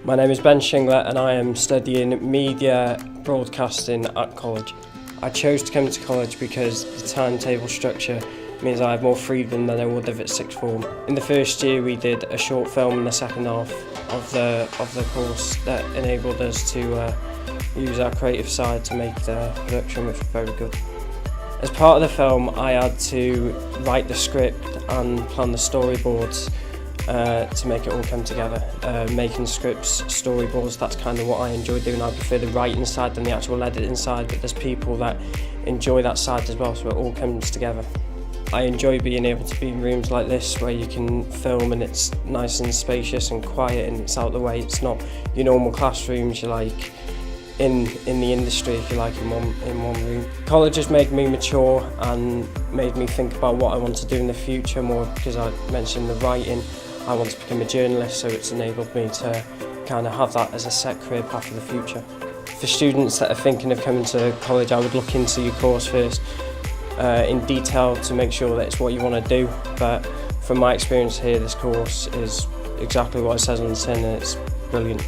My name is Ben Shingler and I am studying media broadcasting at college. I chose to come to college because the timetable structure means I have more freedom than I would have at sixth form. In the first year we did a short film in the second half of the course that enabled us to use our creative side to make the production, which was very good. As part of the film I had to write the script and plan the storyboards to make it all come together. Making scripts, storyboards, that's kind of what I enjoy doing. I prefer the writing side than the actual editing side, but there's people that enjoy that side as well, so it all comes together. I enjoy being able to be in rooms like this where you can film and it's nice and spacious and quiet and it's out the way. It's not your normal classrooms you're like in the industry, if you like, in one room. College has made me mature and made me think about what I want to do in the future more, because I mentioned the writing. I want to become a journalist, so it's enabled me to kind of have that as a set career path for the future. For students that are thinking of coming to college, I would look into your course first in detail to make sure that it's what you want to do. But from my experience here, this course is exactly what it says on the tin and it's brilliant.